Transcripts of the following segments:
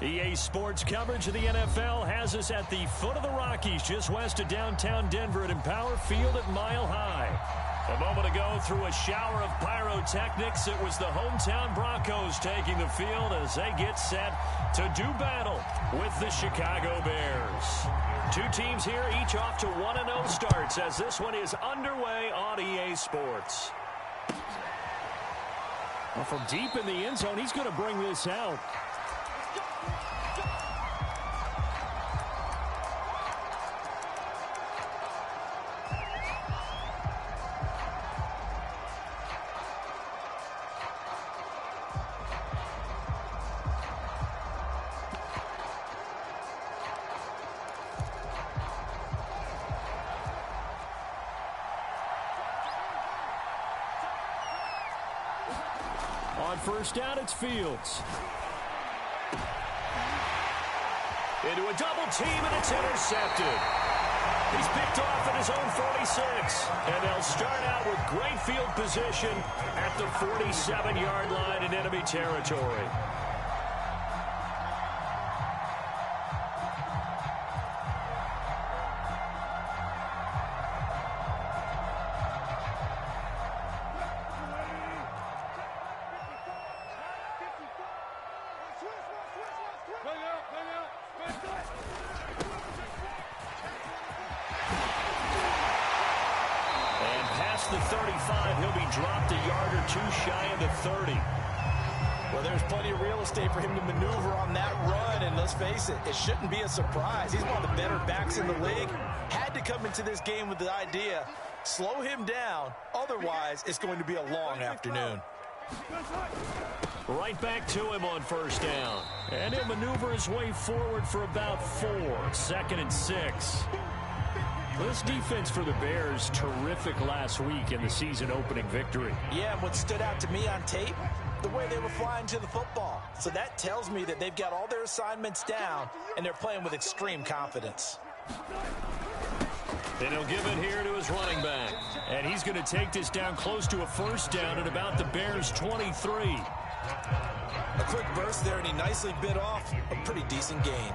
EA Sports coverage of the NFL has us at the foot of the Rockies, just west of downtown Denver at Empower Field at Mile High. A moment ago, through a shower of pyrotechnics, it was the hometown Broncos taking the field as they get set to do battle with the Chicago Bears. Two teams here, each off to 1-0 starts as this one is underway on EA Sports. Well, from deep in the end zone, he's going to bring this out. On first down, it's Fields. Into a double team, and it's intercepted. He's picked off at his own 46. And they'll start out with great field position at the 47-yard line in enemy territory. The 35, he'll be dropped a yard or two shy of the 30. Well, there's plenty of real estate for him to maneuver on that run, and let's face it, it shouldn't be a surprise. He's one of the better backs in the league. Had to come into this game with the idea, slow him down, otherwise it's going to be a long afternoon. Right back to him on first down. And he'll maneuver his way forward for about 4. 2nd and 6. This defense for the Bears, terrific last week in the season-opening victory. Yeah, and what stood out to me on tape, the way they were flying to the football. So that tells me that they've got all their assignments down, and they're playing with extreme confidence. Then he'll give it here to his running back. And he's going to take this down close to a first down at about the Bears' 23. A quick burst there, and he nicely bit off a pretty decent gain.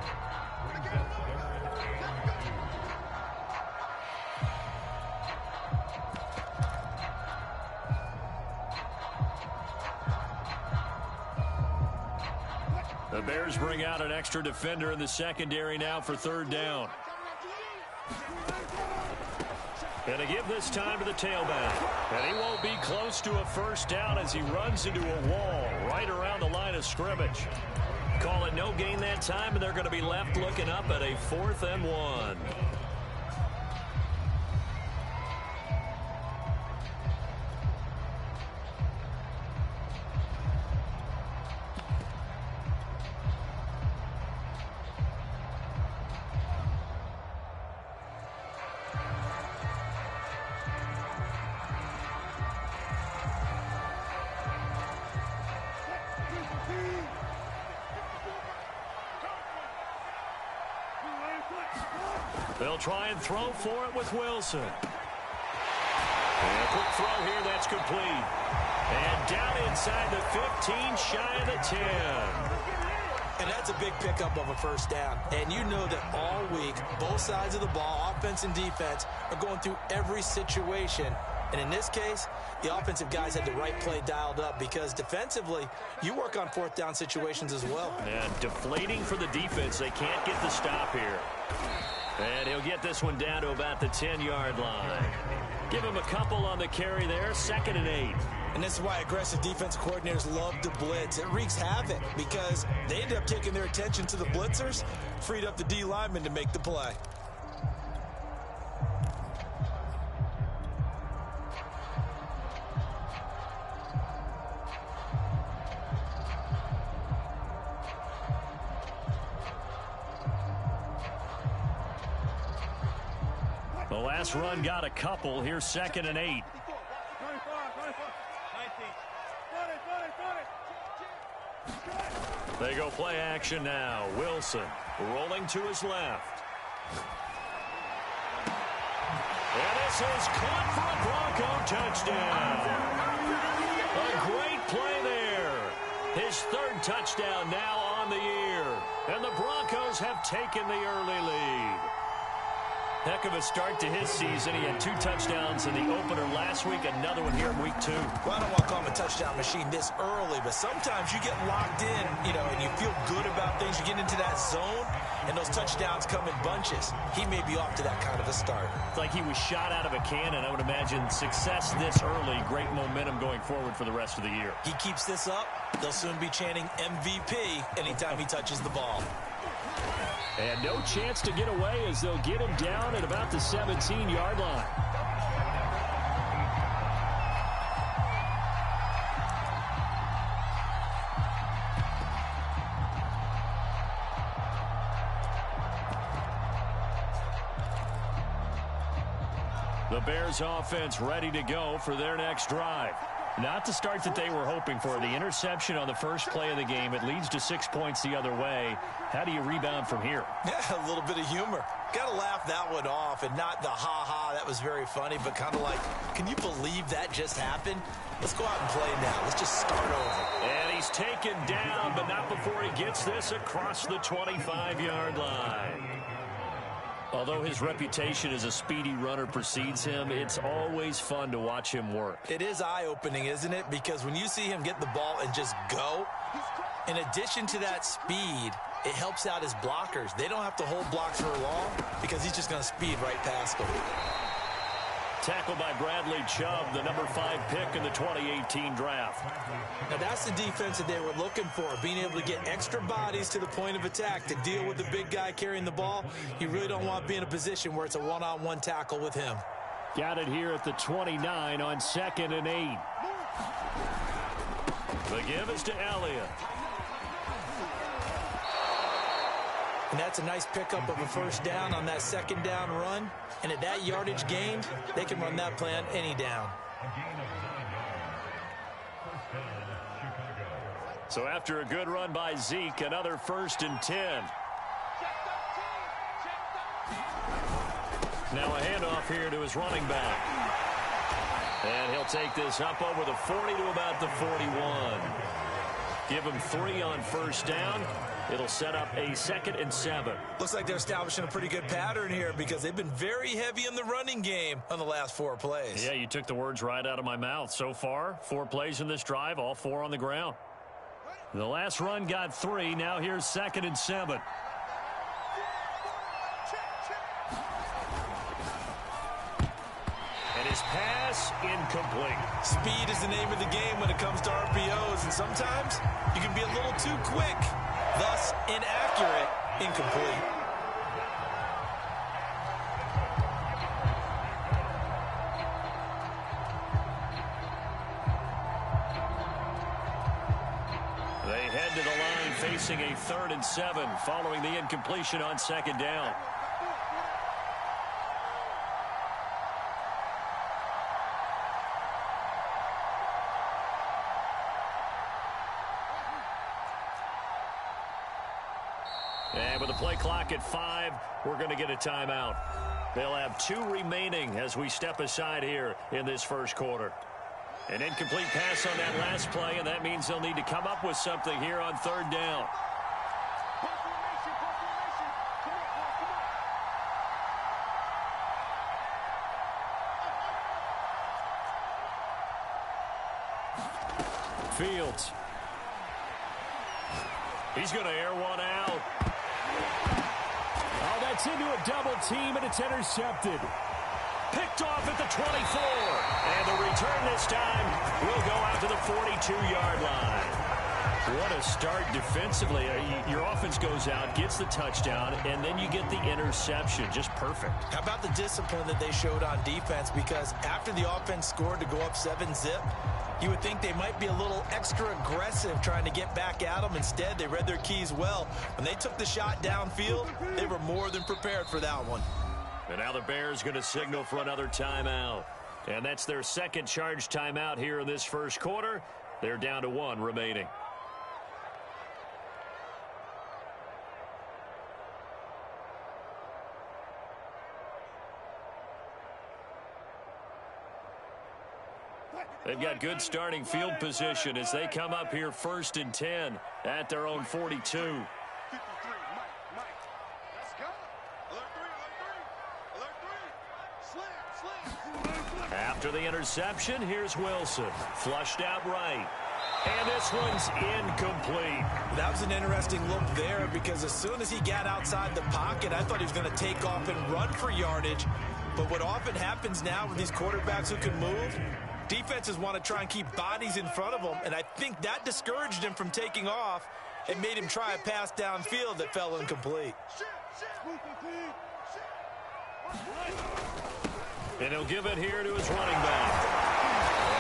The Bears bring out an extra defender in the secondary now for third down. And to give this time to the tailback. And he won't be close to a first down as he runs into a wall right around the line of scrimmage. Call it no gain that time, and they're going to be left looking up at a 4th and 1. They'll try and throw for it with Wilson. And a quick throw here, that's complete. And down inside the 15, shy of the 10. And that's a big pickup of a first down. And you know that all week, both sides of the ball, offense and defense, are going through every situation. And in this case, the offensive guys had the right play dialed up because defensively, you work on 4th down situations as well. And deflating for the defense. They can't get the stop here. And he'll get this one down to about the 10-yard line. Give him a couple on the carry there, 2nd and 8. And this is why aggressive defense coordinators love to blitz. It wreaks havoc because they end up taking their attention to the blitzers, freed up the D lineman to make the play. The last run got a couple. Here's 2nd and 8. They go play action now. Wilson rolling to his left. And this is caught for a Bronco touchdown. A great play there. His third touchdown now on the year. And the Broncos have taken the early lead. Heck of a start to his season. He had 2 touchdowns in the opener last week, another one here in week 2. Well, I don't want to call him a touchdown machine this early, but sometimes you get locked in, and you feel good about things. You get into that zone, and those touchdowns come in bunches. He may be off to that kind of a start. It's like he was shot out of a cannon. I would imagine success this early, great momentum going forward for the rest of the year. He keeps this up, they'll soon be chanting MVP anytime he touches the ball. And no chance to get away as they'll get him down at about the 17-yard line. The Bears offense ready to go for their next drive. Not the start that they were hoping for. The interception on the first play of the game. It leads to 6 points the other way. How do you rebound from here? Yeah, a little bit of humor. Got to laugh that one off, and not the ha-ha, that was very funny, but kind of like, can you believe that just happened? Let's go out and play now. Let's just start over. And he's taken down, but not before he gets this across the 25-yard line. Although his reputation as a speedy runner precedes him, it's always fun to watch him work. It is eye-opening, isn't it? Because when you see him get the ball and just go, in addition to that speed, it helps out his blockers. They don't have to hold blocks for long because he's just going to speed right past them. Tackled by Bradley Chubb, the number 5 pick in the 2018 draft. Now that's the defense that they were looking for, being able to get extra bodies to the point of attack to deal with the big guy carrying the ball. You really don't want to be in a position where it's a one-on-one tackle with him. Got it here at the 29 on 2nd and 8. The give is to Elliott. And that's a nice pickup of a first down on that second down run. And at that yardage gained, they can run that plan any down. So after a good run by Zeke, another 1st and 10. Now a handoff here to his running back. And he'll take this up over the 40 to about the 41. Give him 3 on first down. It'll set up a 2nd and 7. Looks like they're establishing a pretty good pattern here because they've been very heavy in the running game on the last 4 plays. Yeah, you took the words right out of my mouth. So far, 4 plays in this drive, all 4 on the ground. The last run got 3. Now here's 2nd and 7. And his pass incomplete. Speed is the name of the game when it comes to RPOs, and sometimes you can be a little too quick. Thus, inaccurate, incomplete. They head to the line facing a 3rd and 7 following the incompletion on 2nd down. And with the play clock at 5, we're going to get a timeout. They'll have 2 remaining as we step aside here in this first quarter. An incomplete pass on that last play, and that means they'll need to come up with something here on 3rd down. Fields. He's going to air one out. Oh, that's into a double team, and it's intercepted. Picked off at the 24. And the return this time will go out to the 42-yard line. What a start defensively. Your offense goes out, gets the touchdown, and then you get the interception. Just perfect. How about the discipline that they showed on defense? Because after the offense scored to go up 7-zip, you would think they might be a little extra aggressive trying to get back at them. Instead, they read their keys well. When they took the shot downfield, they were more than prepared for that one. And now the Bears going to signal for another timeout. And that's their 2nd charge timeout here in this first quarter. They're down to 1 remaining. They've got good starting field position as they come up here 1st and 10 at their own 42. After the interception, here's Wilson. Flushed out right. And this one's incomplete. That was an interesting look there because as soon as he got outside the pocket, I thought he was going to take off and run for yardage. But what often happens now with these quarterbacks who can move, defenses want to try and keep bodies in front of them, and I think that discouraged him from taking off and made him try a pass downfield that fell incomplete. And he'll give it here to his running back.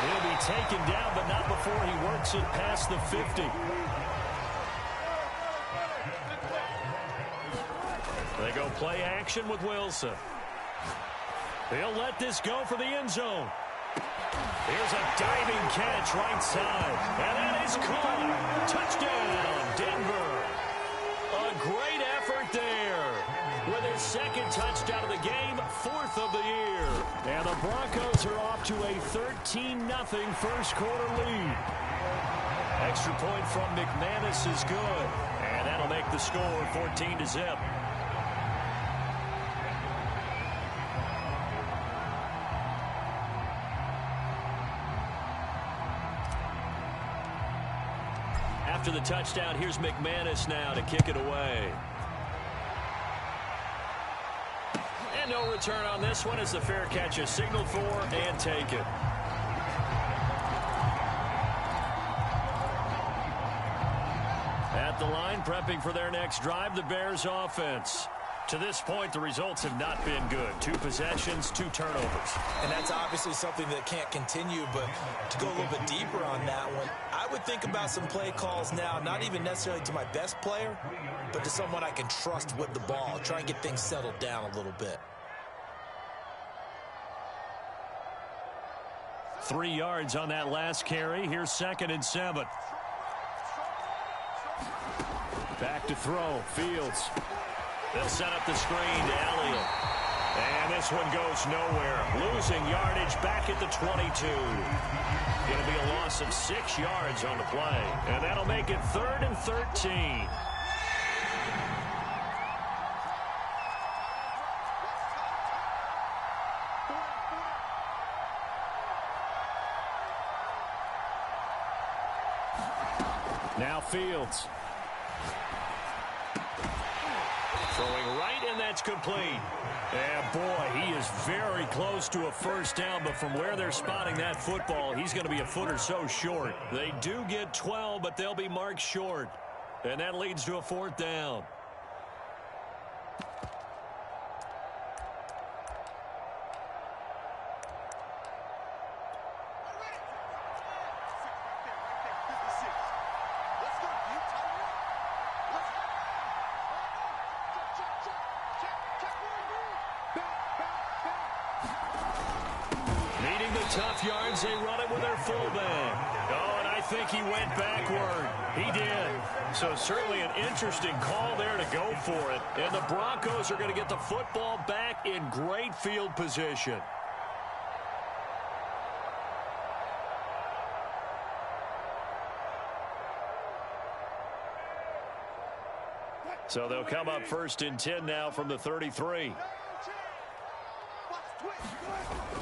And he'll be taken down, but not before he works it past the 50. They go play action with Wilson. He'll let this go for the end zone. Here's a diving catch right side. And that is caught. Touchdown, Denver. A great effort there. With his second touchdown of the game, 4th of the year. And the Broncos are off to a 13-0 first quarter lead. Extra point from McManus is good. And that'll make the score 14-0. After the touchdown, here's McManus now to kick it away. And no return on this one as the fair catch is signaled for and taken. At the line, prepping for their next drive, the Bears offense. To this point, the results have not been good. 2 possessions, 2 turnovers. And that's obviously something that can't continue, but to go a little bit deeper on that one, I would think about some play calls now, not even necessarily to my best player, but to someone I can trust with the ball. Try and get things settled down a little bit. 3 yards on that last carry. Here's 2nd and 7. Back to throw. Fields. They'll set up the screen to Elliott. And this one goes nowhere. Losing yardage back at the 22. Going to be a loss of 6 yards on the play. And that'll make it 3rd and 13. Now Fields. Throwing right, and that's complete. And boy, he is very close to a first down, but from where they're spotting that football, he's going to be a foot or so short. They do get 12, but they'll be marked short. And that leads to a 4th down. Tough yards, they run it with their fullback. Oh, and I think he went backward. He did. So certainly an interesting call there to go for it. And the Broncos are going to get the football back in great field position. So they'll come up 1st and 10 now from the 33.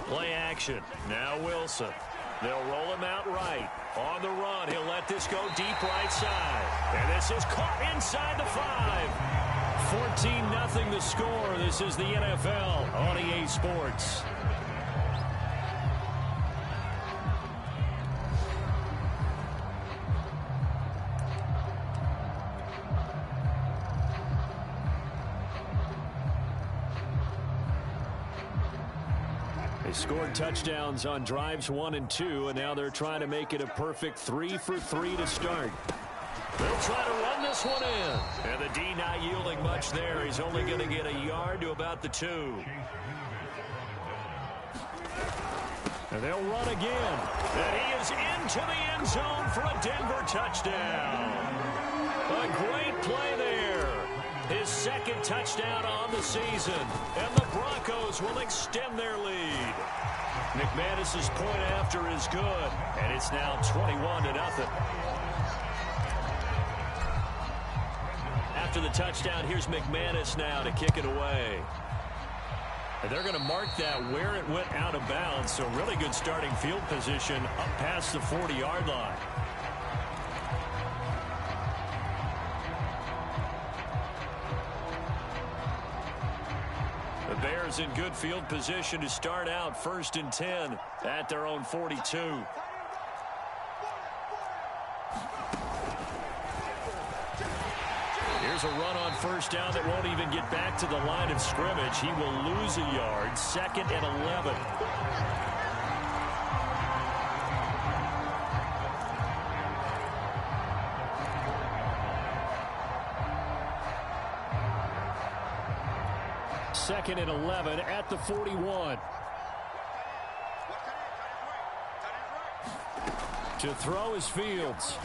Play action. Now Wilson. They'll roll him out right. On the run, he'll let this go deep right side. And this is caught inside the 5. 14-0 the score. This is the NFL on EA Sports. Scored touchdowns on drives 1 and 2, and now they're trying to make it a perfect 3 for 3 to start. They'll try to run this one in. And the D not yielding much there. He's only going to get a yard to about the 2. And they'll run again. And he is into the end zone for a Denver touchdown. A great play there. His 2nd touchdown on the season. And the Broncos Broncos will extend their lead. McManus's point after is good, and it's now 21-0. After the touchdown, here's McManus now to kick it away. And they're going to mark that where it went out of bounds, so really good starting field position up past the 40-yard line. The Bears in good field position to start out 1st and 10 at their own 42. Here's a run on 1st down that won't even get back to the line of scrimmage. He will lose a yard. 2nd and 11. Second and 11 at the 41. To throw is Fields.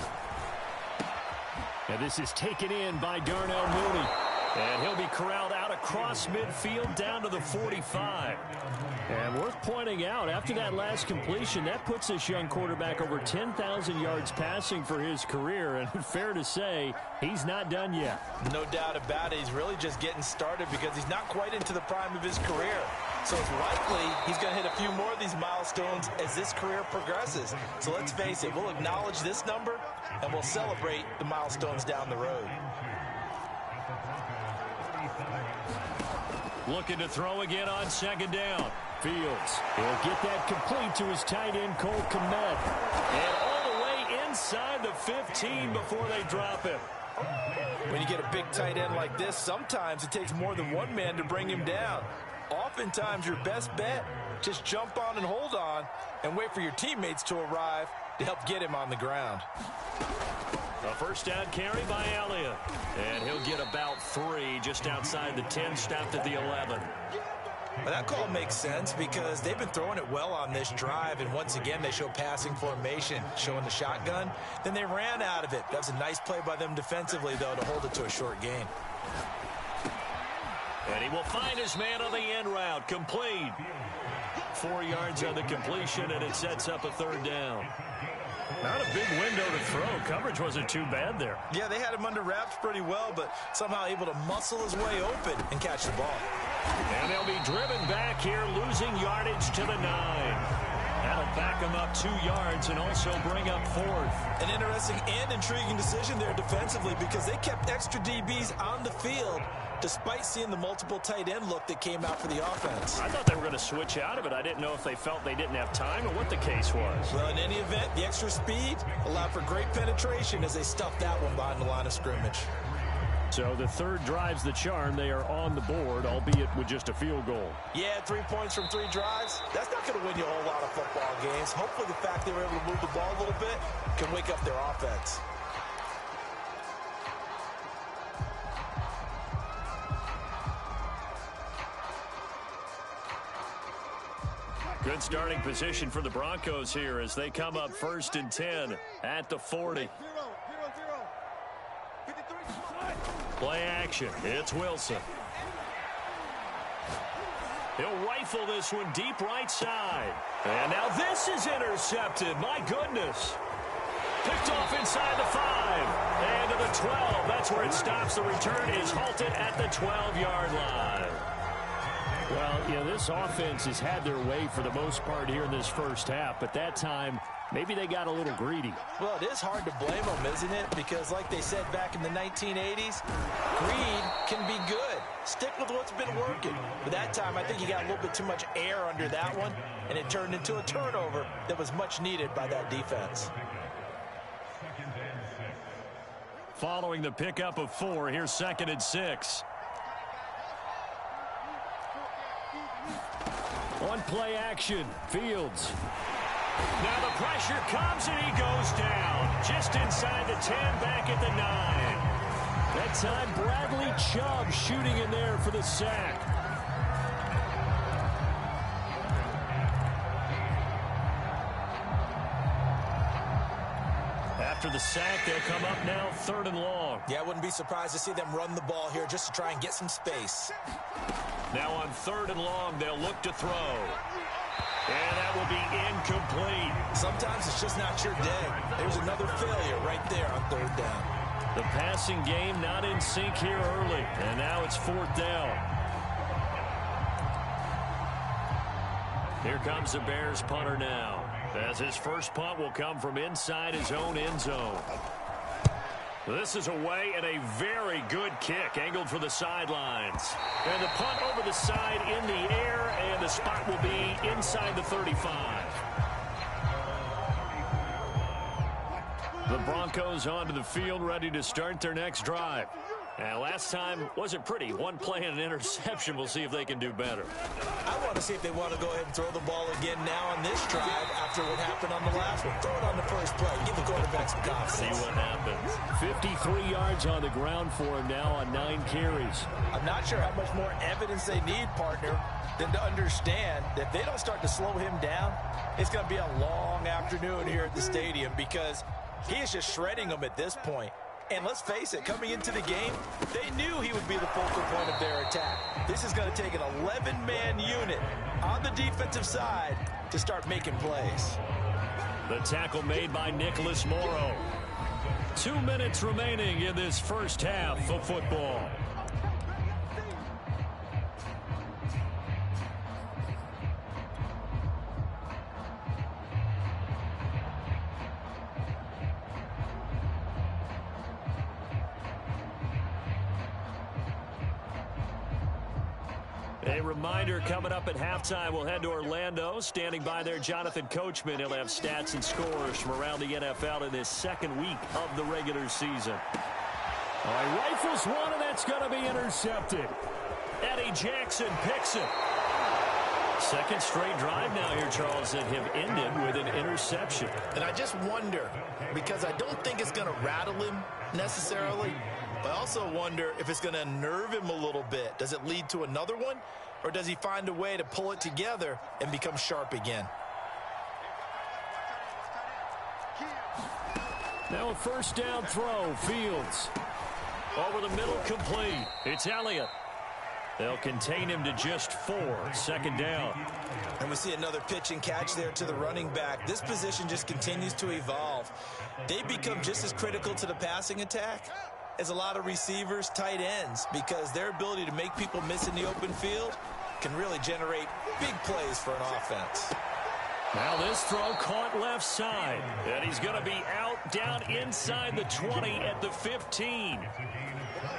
And this is taken in by Darnell Mooney. And he'll be corralled out across midfield down to the 45. And worth pointing out, after that last completion, that puts this young quarterback over 10,000 yards passing for his career. And fair to say, he's not done yet. No doubt about it. He's really just getting started because he's not quite into the prime of his career. So it's likely he's going to hit a few more of these milestones as this career progresses. So let's face it, we'll acknowledge this number and we'll celebrate the milestones down the road. Looking to throw again on 2nd down. Fields will get that complete to his tight end, Cole Kmet. And all the way inside the 15 before they drop him. When you get a big tight end like this, sometimes it takes more than one man to bring him down. Oftentimes, your best bet, just jump on and hold on and wait for your teammates to arrive to help get him on the ground. A 1st down carry by Elliott. And he'll get about 3 just outside the 10, stopped at the 11. Well, that call makes sense because they've been throwing it well on this drive, and once again they show passing formation, showing the shotgun. Then they ran out of it. That was a nice play by them defensively, though, to hold it to a short gain. And he will find his man on the end route, complete. 4 yards on the completion, and it sets up a 3rd down. Not a big window to throw. Coverage wasn't too bad there. Yeah, they had him under wraps pretty well, but somehow able to muscle his way open and catch the ball. And they'll be driven back here, losing yardage to the 9. That'll back them up 2 yards and also bring up 4th. An interesting and intriguing decision there defensively because they kept extra DBs on the field despite seeing the multiple tight end look that came out for the offense. I thought they were going to switch out of it. I didn't know if they felt they didn't have time or what the case was. Well, in any event, the extra speed allowed for great penetration as they stuffed that one behind the line of scrimmage. So the 3rd drives the charm. They are on the board, albeit with just a field goal. Yeah, 3 points from 3 drives. That's not going to win you a whole lot of football games. Hopefully the fact they were able to move the ball a little bit can wake up their offense. Good starting position for the Broncos here as they come up 1st and 10 at the 40. Play action. It's Wilson. He'll rifle this one deep right side. And now this is intercepted. My goodness. Picked off inside the 5. And to the 12. That's where it stops. The return is halted at the 12-yard line. Well, you know, this offense has had their way for the most part here in this first half, but that time, maybe they got a little greedy. Well, it is hard to blame them, isn't it? Because like they said back in the 1980s, greed can be good. Stick with what's been working. But that time, I think you got a little bit too much air under that one, and it turned into a turnover that was much needed by that defense. Following the pickup of 4, here's 2nd and 6. On play action, Fields. Now the pressure comes and he goes down. Just inside the 10, back at the 9. That time Bradley Chubb shooting in there for the sack. after the sack. They'll come up now 3rd and long. Yeah, I wouldn't be surprised to see them run the ball here just to try and get some space. Now on 3rd and long, they'll look to throw. And that will be incomplete. Sometimes it's just not your day. There's another failure right there on 3rd down. The passing game not in sync here early. And now it's 4th down. Here comes the Bears punter now, as his first punt will come from inside his own end zone. This is away and a very good kick, angled for the sidelines. And the punt over the side in the air, and the spot will be inside the 35. The Broncos onto the field, ready to start their next drive. And last time wasn't pretty. One play and an interception. We'll see if they can do better. I want to see if they want to go ahead and throw the ball again now on this drive after what happened on the last one. Throw it on the first play. Give the quarterback some confidence. See what happens. 53 yards on the ground for him now on 9 carries. I'm not sure how much more evidence they need, partner, than to understand that if they don't start to slow him down, it's going to be a long afternoon here at the stadium because he is just shredding them at this point. And let's face it, coming into the game, they knew he would be the focal point of their attack. This is going to take an 11-man unit on the defensive side to start making plays. The tackle made by Nicholas Morrow. 2 minutes remaining in this first half of football. A reminder, coming up at halftime, we'll head to Orlando. Standing by there, Jonathan Coachman. He'll have stats and scores from around the NFL in this second week of the regular season. All right, rifles one, and that's going to be intercepted. Eddie Jackson picks it. Second straight drive now here, Charles, that have ended with an interception. And I just wonder, because I don't think it's going to rattle him necessarily, but I also wonder if it's going to unnerve him a little bit. Does it lead to another one, or does he find a way to pull it together and become sharp again? Now a first down throw, Fields. Over the middle, complete. It's Elliott. They'll contain him to just 4. Second down. And we see another pitch and catch there to the running back. This position just continues to evolve. They become just as critical to the passing attack as a lot of receivers, tight ends, because their ability to make people miss in the open field can really generate big plays for an offense. Now this throw caught left side. And he's going to be out down inside the 20 at the 15.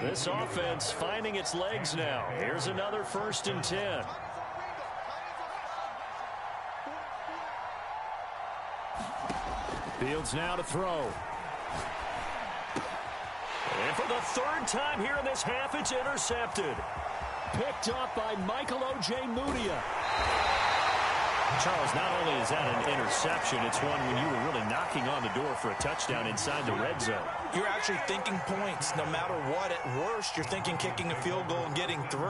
This offense finding its legs now. Here's another 1st and 10. Fields now to throw. And for the 3rd time here in this half, it's intercepted. Picked up by Michael O.J. Mudia. Charles, not only is that an interception, it's one when you were really knocking on the door for a touchdown inside the red zone. You're actually thinking points no matter what. At worst, you're thinking kicking a field goal and getting 3.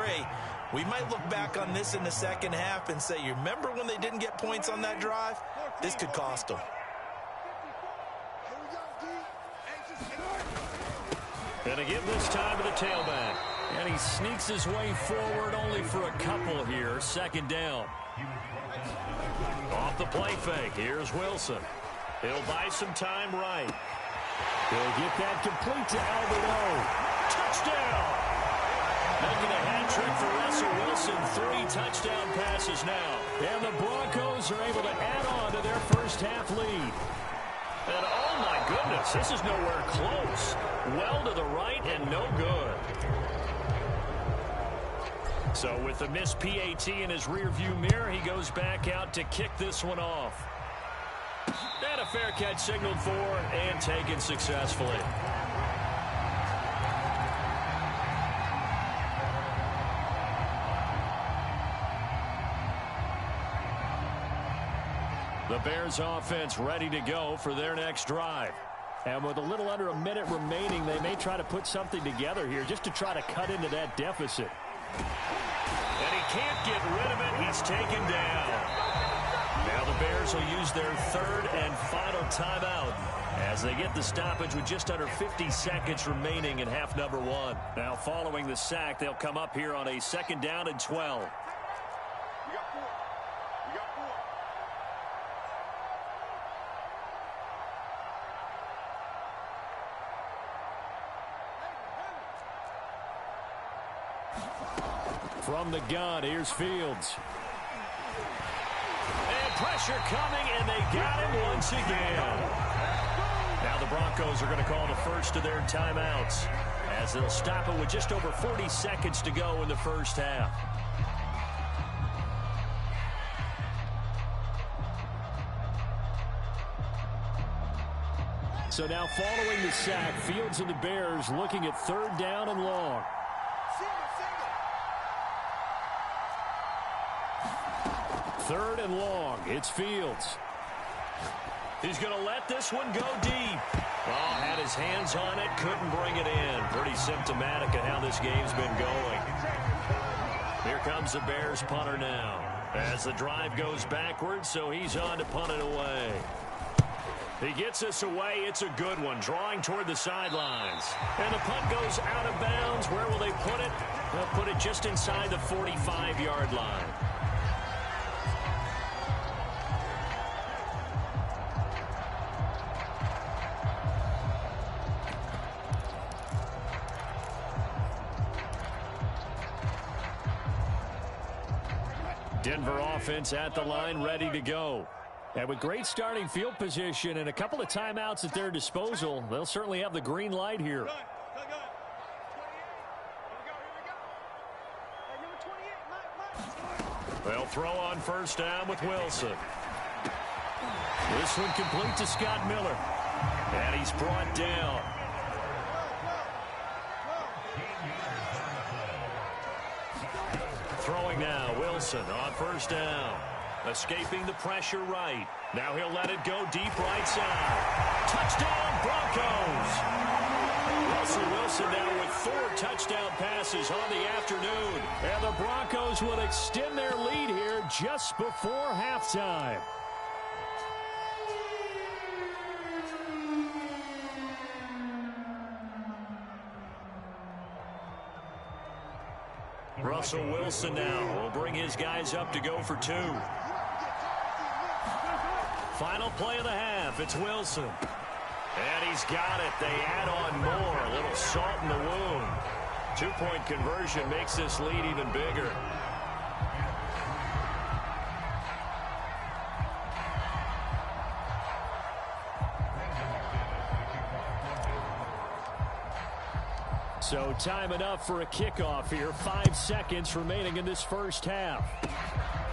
We might look back on this in the second half and say, you remember when they didn't get points on that drive? This could cost them. And again this time to the tailback. And he sneaks his way forward only for a couple here. 2nd down. Off the play fake. Here's Wilson. He'll buy some time right. He'll get that complete to Albert O. Touchdown! Making a hat trick for Russell Wilson. 3 touchdown passes now. And the Broncos are able to add on to their first half lead. And oh my goodness, this is nowhere close. Well to the right and no good. So with the missed PAT in his rearview mirror, he goes back out to kick this one off. And a fair catch signaled for and taken successfully. The Bears offense ready to go for their next drive. And with a little under a minute remaining, they may try to put something together here just to try to cut into that deficit. And he can't get rid of it. He's taken down. Now the Bears will use their 3rd and final timeout as they get the stoppage with just under 50 seconds remaining in half number one. Now following the sack, they'll come up here on a 2nd down and 12. From the gun, here's Fields. And pressure coming, and they got him once again. Now the Broncos are going to call the first of their timeouts as they'll stop it with just over 40 seconds to go in the first half. So now following the sack, Fields and the Bears looking at 3rd down and long. Third and long. It's Fields. He's going to let this one go deep. Oh, had his hands on it, couldn't bring it in. Pretty symptomatic of how this game's been going. Here comes the Bears punter now as the drive goes backwards, so he's on to punt it away. He gets this away. It's a good one, drawing toward the sidelines. And the punt goes out of bounds. Where will they put it? They'll put it just inside the 45-yard line. Denver offense at the line, ready to go. And with great starting field position and a couple of timeouts at their disposal, they'll certainly have the green light here. They'll throw on 1st down with Wilson. This one complete to Scott Miller. And he's brought down. Throwing now, Wilson on 1st down. Escaping the pressure right. Now he'll let it go deep right side. Touchdown, Broncos! Russell Wilson now with 4 touchdown passes on the afternoon. And the Broncos will extend their lead here just before halftime. Russell Wilson now will bring his guys up to go for 2. Final play of the half. It's Wilson. And he's got it. They add on more. A little salt in the wound. 2-point conversion makes this lead even bigger. So time enough for a kickoff here. 5 seconds remaining in this first half.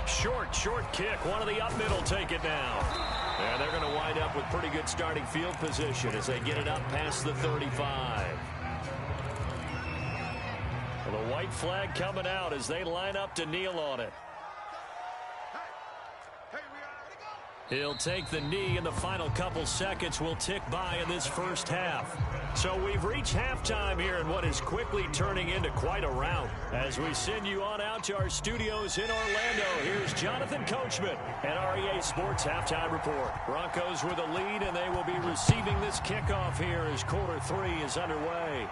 Short kick. One of the up middle take it now. And they're going to wind up with pretty good starting field position as they get it up past the 35. Well, the white flag coming out as they line up to kneel on it. He'll take the knee, and the final couple seconds will tick by in this first half. So we've reached halftime here in what is quickly turning into quite a rout. As we send you on out to our studios in Orlando, here's Jonathan Coachman and REA Sports Halftime Report. Broncos with a lead, and they will be receiving this kickoff here as quarter 3 is underway.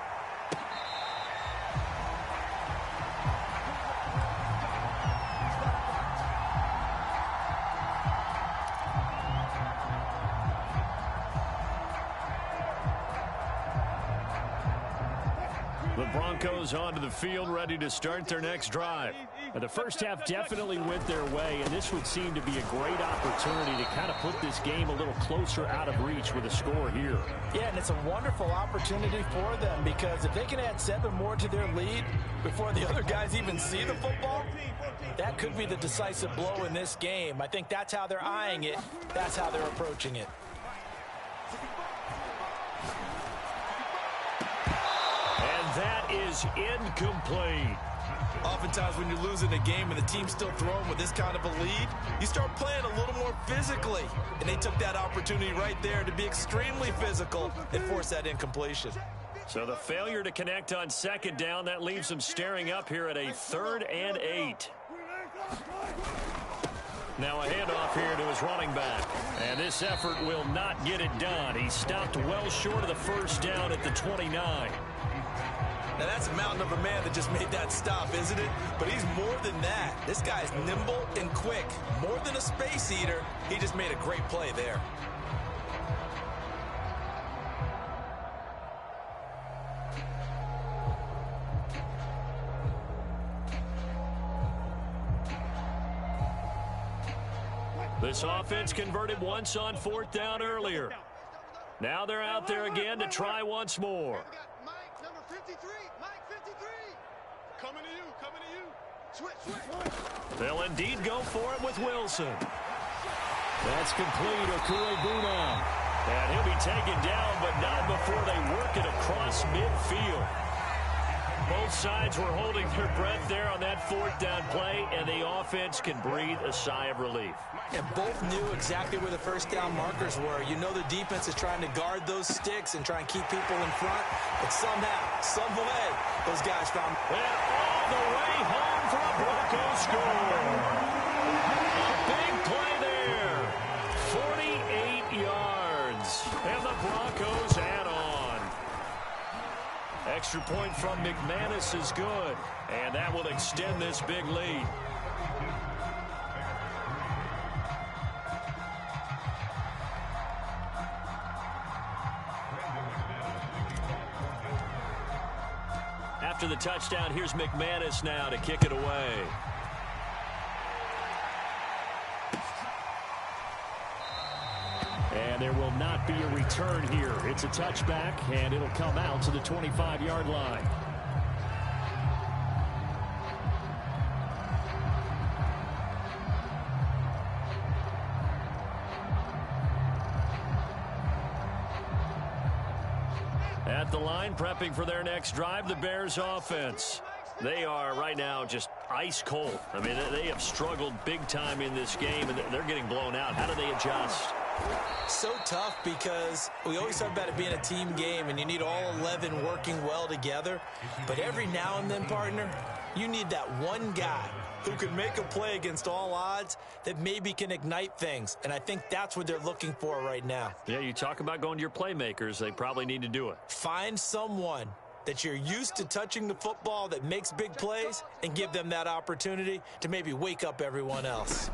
The Broncos onto the field, ready to start their next drive. The first half definitely went their way, and this would seem to be a great opportunity to kind of put this game a little closer out of reach with a score here. Yeah, and it's a wonderful opportunity for them because if they can add 7 more to their lead before the other guys even see the football, that could be the decisive blow in this game. I think that's how they're eyeing it. That's how they're approaching it. That is incomplete. Oftentimes when you're losing a game and the team's still throwing with this kind of a lead, you start playing a little more physically. And they took that opportunity right there to be extremely physical and force that incompletion. So the failure to connect on 2nd down, that leaves them staring up here at a 3rd and 8. Now a handoff here to his running back. And this effort will not get it done. He stopped well short of the first down at the 29. Now that's a mountain of a man that just made that stop, isn't it? But he's more than that. This guy's nimble and quick. More than a space eater, he just made a great play there. This offense converted once on 4th down earlier. Now they're out there again to try once more. Mike, number 53. Mike, 53. Coming to you. Coming to you. Switch. They'll indeed go for it with Wilson. That's complete. Okuegbuna. And he'll be taken down, but not before they work it across midfield. Both sides were holding their breath there on that 4th down play, and the offense can breathe a sigh of relief. And both knew exactly where the first down markers were. You know the defense is trying to guard those sticks and try and keep people in front. But somehow, some way, those guys found. And all the way home for a Broncos score. A big play there. 48 yards. And the Broncos add on. Extra point from McManus is good. And that will extend this big lead. After the touchdown, here's McManus now to kick it away. And there will not be a return here. It's a touchback, and it'll come out to the 25-yard line. At the line, prepping for their next drive, the Bears offense. They are right now just ice cold. I mean, they have struggled big time in this game, and they're getting blown out. How do they adjust? So tough because we always talk about it being a team game, and you need all 11 working well together. But every now and then, partner, you need that one guy who can make a play against all odds that maybe can ignite things. And I think that's what they're looking for right now. Yeah, you talk about going to your playmakers. They probably need to do it. Find someone that you're used to touching the football that makes big plays and give them that opportunity to maybe wake up everyone else.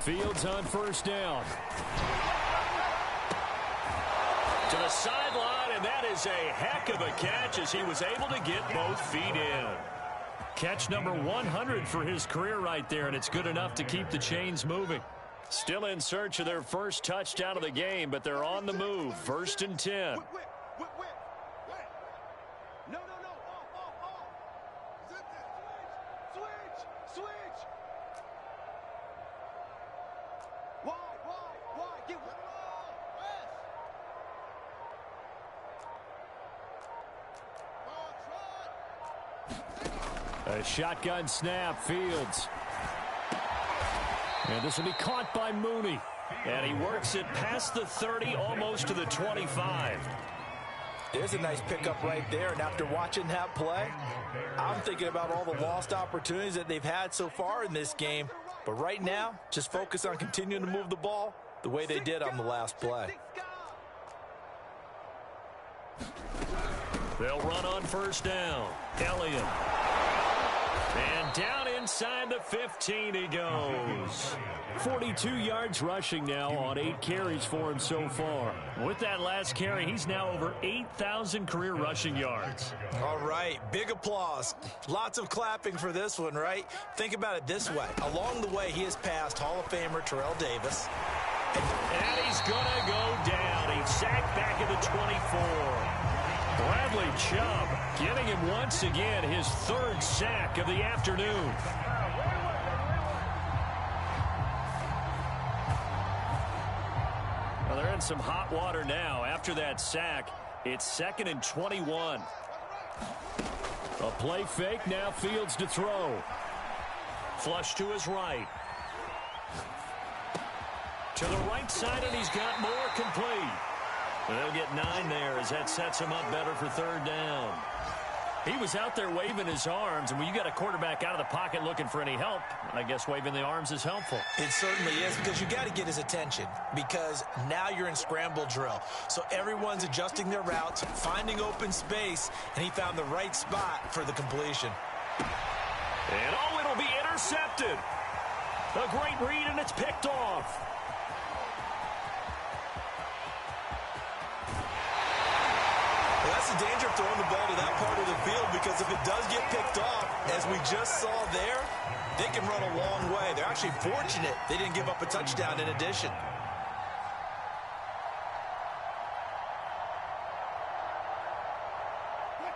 Fields on first down. To the sideline, and that is a heck of a catch as he was able to get both feet in. Catch number 100 for his career right there, and it's good enough to keep the chains moving. Still in search of their first touchdown of the game, but they're on the move. 1st and 10. No. Switch. Why? Get one. A shotgun snap, Fields. And this will be caught by Mooney. And he works it past the 30, almost to the 25. There's a nice pickup right there, and after watching that play, I'm thinking about all the lost opportunities that they've had so far in this game. But right now, just focus on continuing to move the ball the way they did on the last play. They'll run on first down. Elliott. And down inside the 15 he goes. 42 yards rushing now on 8 carries for him so far. With that last carry, he's now over 8,000 career rushing yards. All right, big applause. Lots of clapping for this one, right? Think about it this way. Along the way, he has passed Hall of Famer Terrell Davis. And he's going to go down. He's sacked back at the 24. Bradley Chubb getting him once again his 3rd sack of the afternoon. Well, they're in some hot water now. After that sack, it's 2nd and 21. A play fake, now Fields to throw. Flush to his right. To the right side, and he's got more complete. They'll get 9 there as that sets him up better for 3rd down. He was out there waving his arms, and when you got a quarterback out of the pocket looking for any help, I guess waving the arms is helpful. It certainly is, because you got to get his attention, because now you're in scramble drill. So everyone's adjusting their routes, finding open space, and he found the right spot for the completion. And oh, it'll be intercepted. A great read, and it's picked off. Well, that's the danger of throwing the ball to that part of the field, because if it does get picked off, as we just saw there, they can run a long way. They're actually fortunate they didn't give up a touchdown in addition.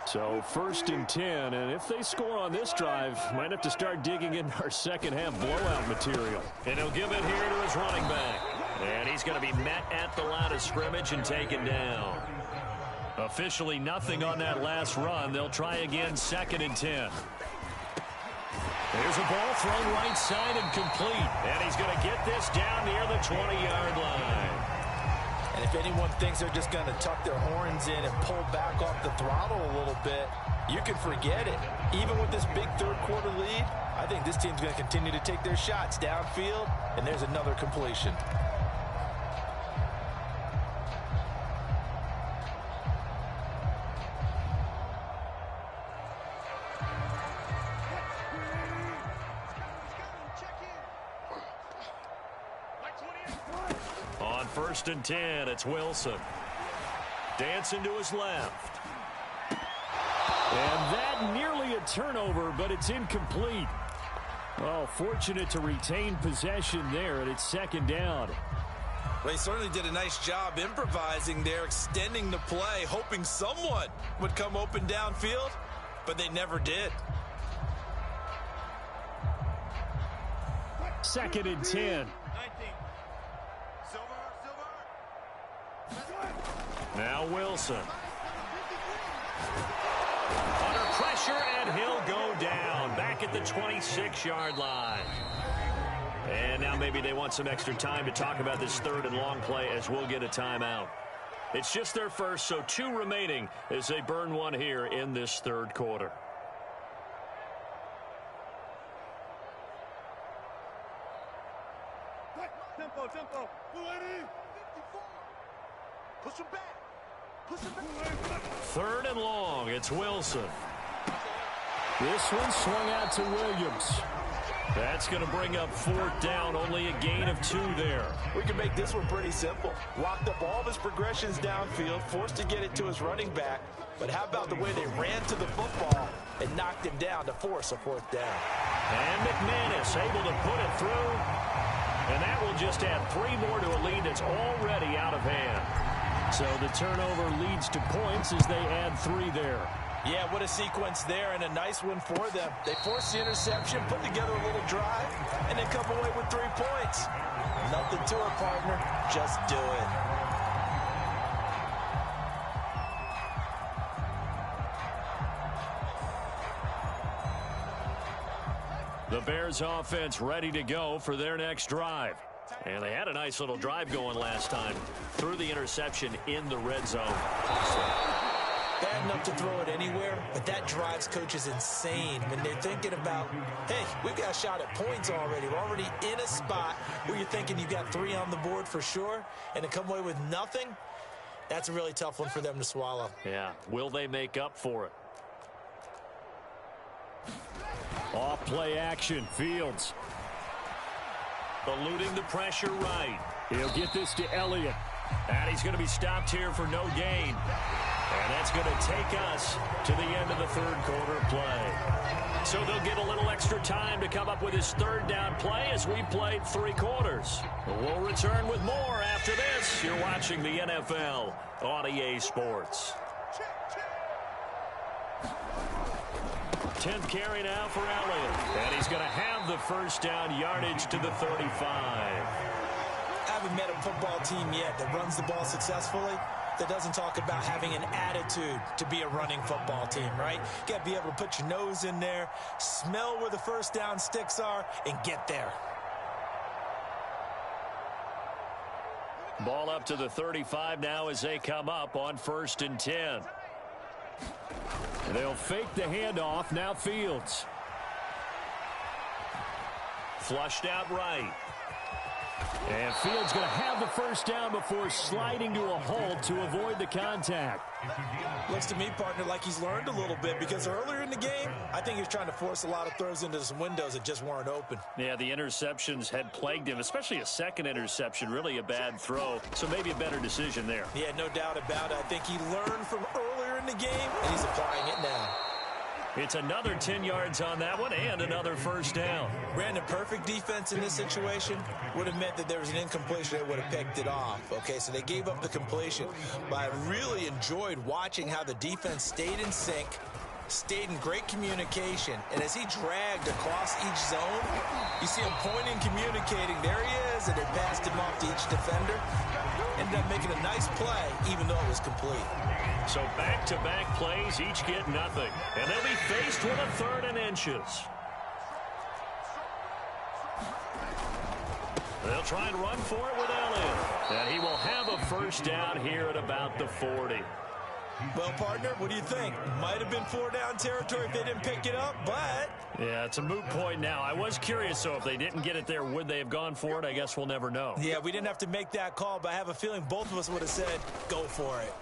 So 1st and 10, and if they score on this drive, might have to start digging in our second half blowout material. And he'll give it here to his running back. And he's going to be met at the line of scrimmage and taken down. Officially nothing on that last run. They'll try again 2nd and 10. There's a ball thrown right side and complete. And he's going to get this down near the 20-yard line. And if anyone thinks they're just going to tuck their horns in and pull back off the throttle a little bit, you can forget it. Even with this big third-quarter lead, I think this team's going to continue to take their shots downfield, and there's another completion. On 1st and 10, it's Wilson. Dancing to his left. And that nearly a turnover, but it's incomplete. Oh, fortunate to retain possession there, and it's 2nd down. Well, he certainly did a nice job improvising there, extending the play, hoping someone would come open downfield, but they never did. 2nd and 10. Now Wilson. Under pressure, and he'll go down. Back at the 26-yard line. And now maybe they want some extra time to talk about this 3rd and long play, as we'll get a timeout. It's just their first, so 2 remaining as they burn one here in this 3rd quarter. Tempo. Push him back. 3rd and long. It's Wilson. This one swung out to Williams. That's going to bring up 4th down. Only a gain of 2 there. We can make this one pretty simple. Locked up all of his progressions downfield, forced to get it to his running back. But how about the way they ran to the football and knocked him down to force a 4th down? And McManus able to put it through. And that will just add 3 more to a lead that's already out of hand. So the turnover leads to points as they add 3 there. Yeah, what a sequence there, and a nice one for them. They forced the interception, put together a little drive, and then come away with 3 points. Nothing to it, partner. Just do it. The Bears offense ready to go for their next drive. And they had a nice little drive going last time. Threw the interception in the red zone. Bad enough to throw it anywhere, but that drives coaches insane when they're thinking about, hey, we've got a shot at points already. We're already in a spot where you're thinking you've got 3 on the board for sure, and to come away with nothing, that's a really tough one for them to swallow. Yeah, will they make up for it? Off play action, Fields. Eluding the pressure right. He'll get this to Elliott. And he's going to be stopped here for no gain. And that's going to take us to the end of the 3rd quarter play. So they'll get a little extra time to come up with his 3rd down play as we've played 3 quarters. We'll return with more after this. You're watching the NFL on EA Sports. 10th carry now for Elliott. And he's going to have the 1st down, yardage to the 35. I haven't met a football team yet that runs the ball successfully that doesn't talk about having an attitude to be a running football team, right? You got to be able to put your nose in there, smell where the 1st down sticks are, and get there. Ball up to the 35 now as they come up on 1st and 10. They'll fake the handoff. Now Fields. Flushed out right. And Fields going to have the first down before sliding to a halt to avoid the contact. Looks to me, partner, like he's learned a little bit, because earlier in the game, I think he was trying to force a lot of throws into some windows that just weren't open. Yeah, the interceptions had plagued him, especially a second interception, really a bad throw. So maybe a better decision there. Yeah, no doubt about it. I think he learned from earlier in the game, and he's applying it now. It's another 10 yards on that one and another first down. Brandon, perfect defense in this situation would have meant that there was an incompletion that would have picked it off. Okay, so they gave up the completion. But I really enjoyed watching how the defense stayed in sync, stayed in great communication, and as he dragged across each zone, you see him pointing, communicating. There he is, and they passed him off to each defender. Ended up making a nice play, even though it was complete. So back-to-back plays, each get nothing. And they'll be faced with a 3rd and inches. They'll try and run for it with Elliott. And he will have a first down here at about the 40. Well, partner, what do you think? Might have been 4-down territory if they didn't pick it up, but... Yeah, it's a moot point now. I was curious, so if they didn't get it there, would they have gone for it? I guess we'll never know. Yeah, we didn't have to make that call, but I have a feeling both of us would have said, go for it.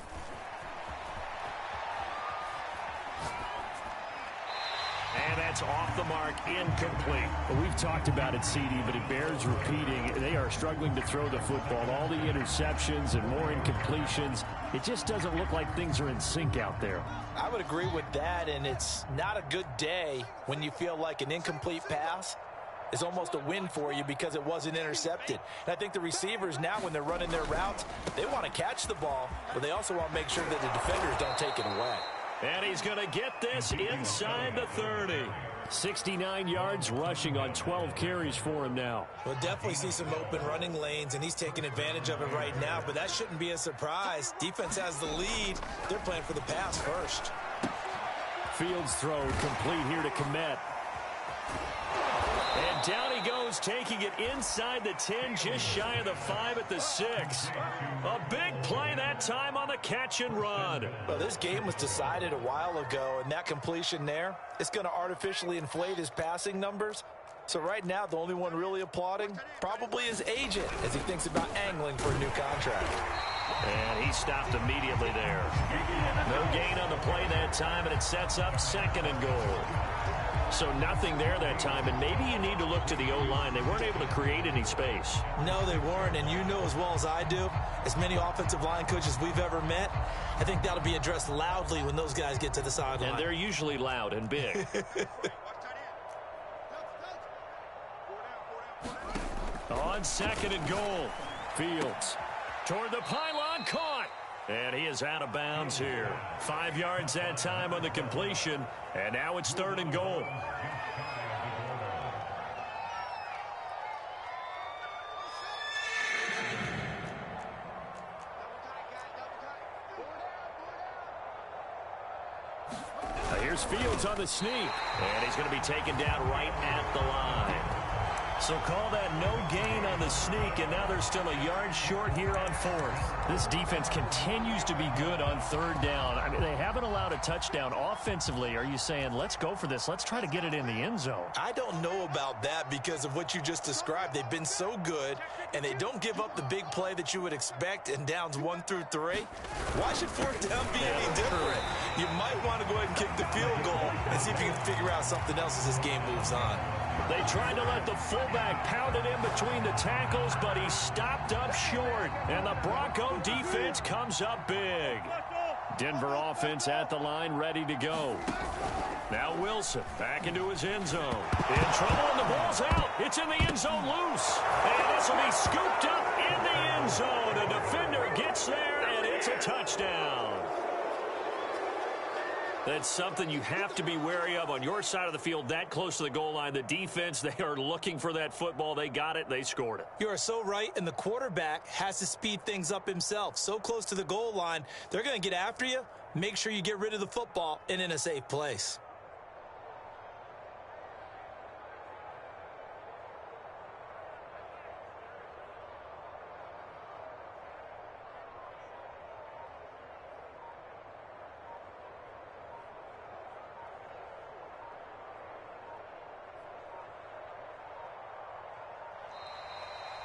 And that's off the mark, incomplete. Well, we've talked about it, CD, but it bears repeating. They are struggling to throw the football. All the interceptions and more incompletions. It just doesn't look like things are in sync out there. I would agree with that, and it's not a good day when you feel like an incomplete pass is almost a win for you because it wasn't intercepted. And I think the receivers now, when they're running their routes, they want to catch the ball, but they also want to make sure that the defenders don't take it away. And he's going to get this inside the 30. 69 yards rushing on 12 carries for him now. We'll definitely see some open running lanes, and he's taking advantage of it right now, but that shouldn't be a surprise. Defense has the lead. They're playing for the pass first. Fields throw complete here to Kmet. And down he goes, taking it inside the 10, just shy of the 5 at the 6. A big play that time on the catch and run. Well, this game was decided a while ago, and that completion there, it's going to artificially inflate his passing numbers. So right now, the only one really applauding probably his agent as he thinks about angling for a new contract. And he stopped immediately there. No gain on the play that time, and it sets up 2nd and goal. So nothing there that time, and maybe you need to look to the O-line. They weren't able to create any space. No, they weren't, and you know as well as I do, as many offensive line coaches we've ever met, I think that'll be addressed loudly when those guys get to the sideline. And they're usually loud and big. On 2nd and goal, Fields toward the pylon, caught. And he is out of bounds here. 5 yards that time on the completion, and now it's 3rd and goal. Here's Fields on the sneak, and he's going to be taken down right at the line. So call that no gain on the sneak, and now they're still a yard short here on 4th. This defense continues to be good on 3rd down. I mean, they haven't allowed a touchdown offensively. Are you saying, let's go for this? Let's try to get it in the end zone. I don't know about that because of what you just described. They've been so good, and they don't give up the big play that you would expect in downs 1 through 3. Why should 4th down be any different? You might want to go ahead and kick the field goal and see if you can figure out something else as this game moves on. They tried to let the fullback pound it in between the tackles, but he stopped up short. And the Bronco defense comes up big. Denver offense at the line, ready to go. Now Wilson back into his end zone. In trouble, and the ball's out. It's in the end zone loose. And this will be scooped up in the end zone. A defender gets there, and it's a touchdown. That's something you have to be wary of on your side of the field, that close to the goal line. The defense, they are looking for that football. They got it. They scored it. You are so right, and the quarterback has to speed things up himself. So close to the goal line, they're going to get after you. Make sure you get rid of the football and in a safe place.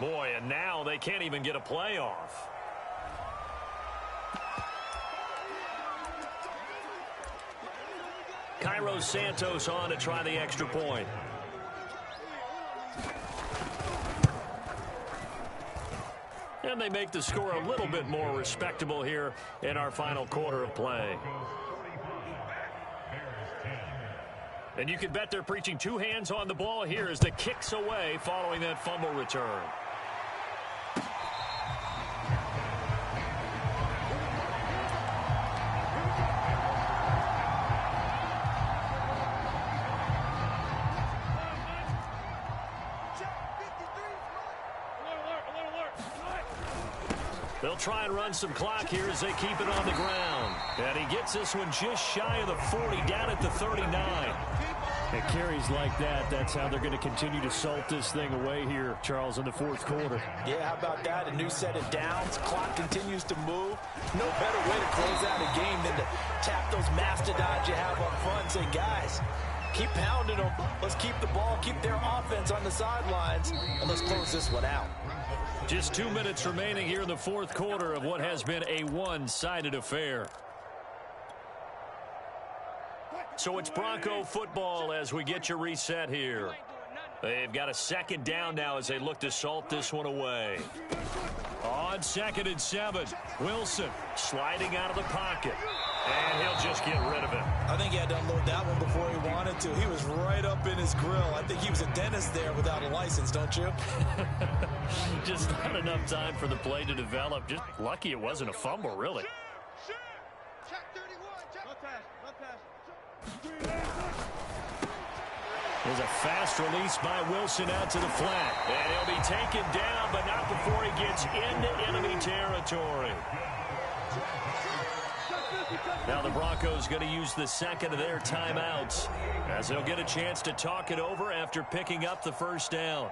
Boy, and now they can't even get a playoff. Cairo Santos on to try the extra point. And they make the score a little bit more respectable here in our final quarter of play. And you can bet they're preaching two hands on the ball here as the kicks away following that fumble return. They'll try and run some clock here as they keep it on the ground. And he gets this one just shy of the 40, down at the 39. It carries like that. That's how they're going to continue to salt this thing away here, Charles, in the fourth quarter. Yeah, how about that? A new set of downs. Clock continues to move. No better way to close out a game than to tap those mastodons you have up front and say, guys, keep pounding them. Let's keep the ball, keep their offense on the sidelines, and let's close this one out. Just 2 minutes remaining here in the fourth quarter of what has been a one-sided affair. So it's Bronco football as we get you reset here. They've got a second down now as they look to salt this one away. On 2nd and 7, Wilson sliding out of the pocket. And he'll just get rid of it. I think he had to unload that one before he wanted to. He was right up in his grill. I think he was a dentist there without a license, don't you? Just not enough time for the play to develop. Just lucky it wasn't a fumble, really. Check 31, check. There's a fast release by Wilson out to the flat. And he'll be taken down, but not before he gets into enemy territory. Now the Broncos going to use the second of their timeouts as they'll get a chance to talk it over after picking up the first down.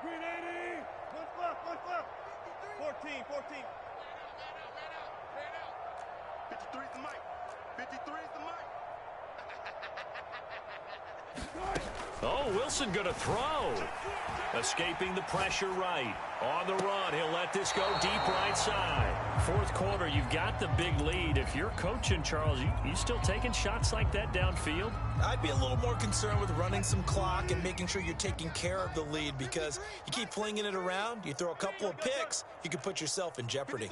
Green 80. One flip. 14. 53 is the mic. 53 is the mic. Oh, Wilson going to throw. Escaping the pressure right. On the run, he'll let this go deep right side. Fourth quarter, you've got the big lead. If you're coaching, Charles, you still taking shots like that downfield? I'd be a little more concerned with running some clock and making sure you're taking care of the lead, because you keep flinging it around, you throw a couple of picks, you can put yourself in jeopardy.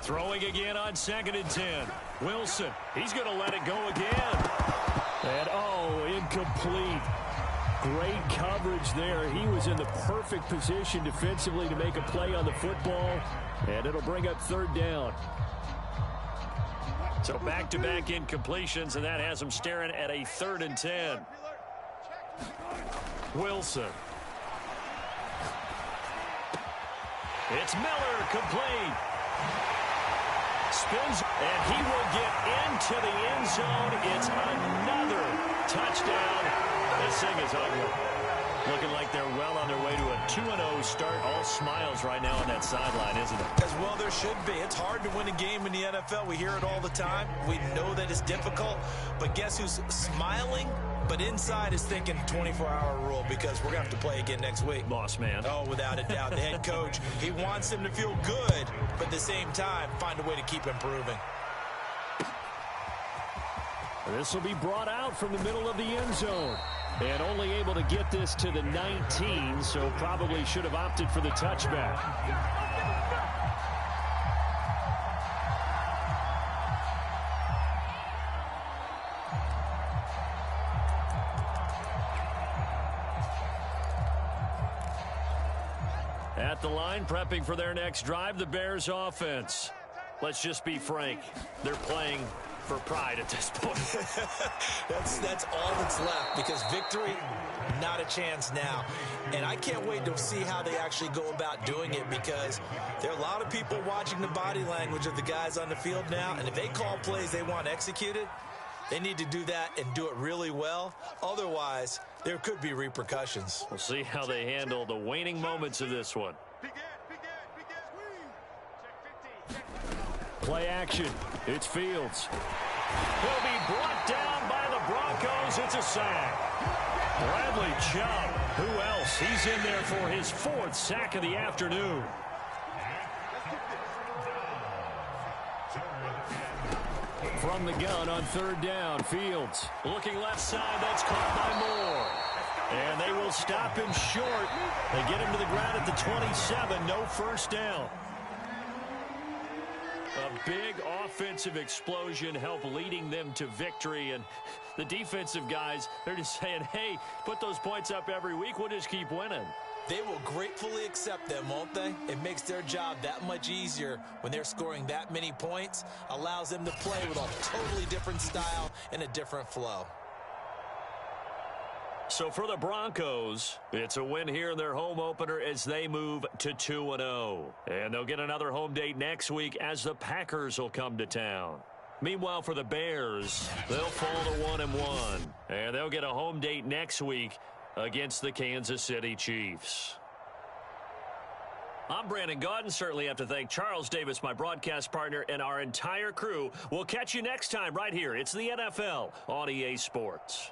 Throwing again on 2nd and 10. Wilson, he's going to let it go again. And, oh, incomplete. Great coverage there. He was in the perfect position defensively to make a play on the football, and it'll bring up 3rd down. So back-to-back incompletions, and that has him staring at a 3rd and 10. Wilson. It's Miller, complete. Spins, and he will get into the end zone. It's another touchdown. This thing is ugly. Looking like they're well on their way to a 2-0 start. All smiles right now on that sideline, isn't it? As well there should be. It's hard to win a game in the NFL. We hear it all the time. We know that it's difficult. But guess who's smiling? But inside is thinking 24-hour rule, because we're going to have to play again next week. Boss man. Oh, without a doubt. The head coach, he wants him to feel good, but at the same time, find a way to keep improving. This will be brought out from the middle of the end zone. And only able to get this to the 19, so probably should have opted for the touchback. At the line, prepping for their next drive, the Bears offense. Let's just be frank. They're playing for pride at this point. That's all that's left, because victory, not a chance now. And I can't wait to see how they actually go about doing it, because there are a lot of people watching the body language of the guys on the field now, and if they call plays they want executed, they need to do that and do it really well. Otherwise, there could be repercussions. We'll see how they handle the waning moments of this one. Play action. It's Fields. He'll be brought down by the Broncos. It's a sack. Bradley Chubb. Who else? He's in there for his 4th sack of the afternoon. From the gun on 3rd down, Fields. Looking left side, that's caught by Moore. And they will stop him short. They get him to the ground at the 27, no first down. A big offensive explosion helped leading them to victory. And the defensive guys, they're just saying, hey, put those points up every week. We'll just keep winning. They will gratefully accept them, won't they? It makes their job that much easier when they're scoring that many points. Allows them to play with a totally different style and a different flow. So for the Broncos, it's a win here in their home opener as they move to 2-0. And they'll get another home date next week as the Packers will come to town. Meanwhile, for the Bears, they'll fall to 1-1. And they'll get a home date next week against the Kansas City Chiefs. I'm Brandon Gaudin. Certainly have to thank Charles Davis, my broadcast partner, and our entire crew. We'll catch you next time right here. It's the NFL on EA Sports.